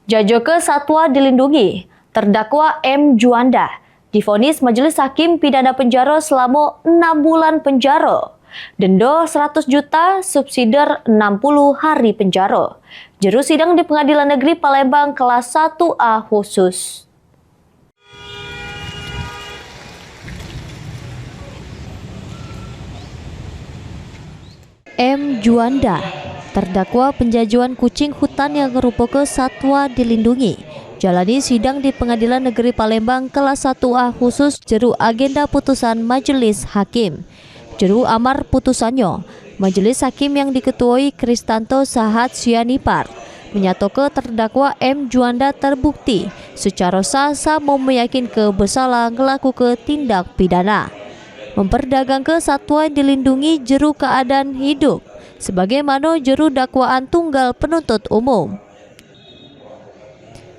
Jajoke Satwa dilindungi, terdakwa M. Juanda divonis Majelis Hakim pidana penjara selama 6 bulan penjara, denda 100 juta, subsidiar 60 hari penjara. Juru sidang di Pengadilan Negeri Palembang kelas 1A khusus. M. Juanda, terdakwa penjajuan kucing hutan yang merupakan satwa dilindungi, jalani sidang di Pengadilan Negeri Palembang kelas 1A khusus jeru agenda putusan Majelis Hakim. Jeru amar putusannya, Majelis Hakim yang diketuai Kristanto Sahat Sianipar menyatakan terdakwa M. Juanda terbukti secara sah mau meyakinkan bersalah melakukan tindak pidana memperdagangkan satwa yang dilindungi jeru keadaan hidup sebagaimana jeru dakwaan tunggal penuntut umum.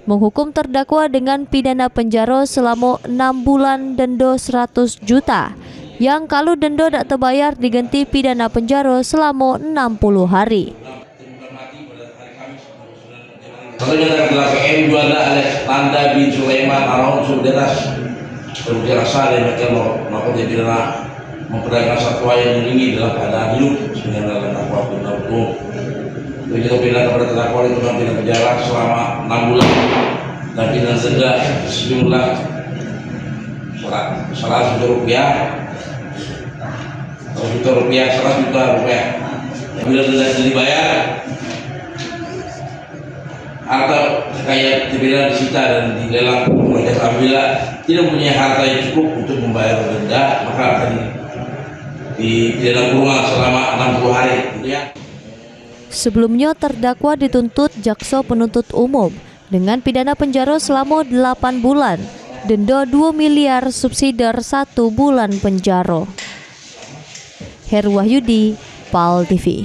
Menghukum terdakwa dengan pidana penjara selama 6 bulan, denda 100 juta yang kalau denda tak terbayar diganti pidana penjara selama 60 hari. Selanjutnya adalah M. Juanda alias Tanda bin Sulaiman Al-Unsur Deras terbukti rasa dan melakukan pidana memperdagangkan satwa yang dilindungi dalam keadaan hidup sebenarnya dalam dakwa penegak hukum. Begitu pidana kepada terdakwa itu dalam pidana penjara selama 6 bulan dan pidana denda sejumlah 100 juta rupiah. Bila denda dibayar atau kekayaan dipidana disita dan dilelang apabila tidak mempunyai harta yang cukup untuk membayar denda, maka akan dipidana kurungan selama 60 hari. Sebelumnya terdakwa dituntut jaksa penuntut umum dengan pidana penjara selama 8 bulan, denda 2 miliar, subsidiar 1 bulan penjara. Heru Wahyudi, PAL TV.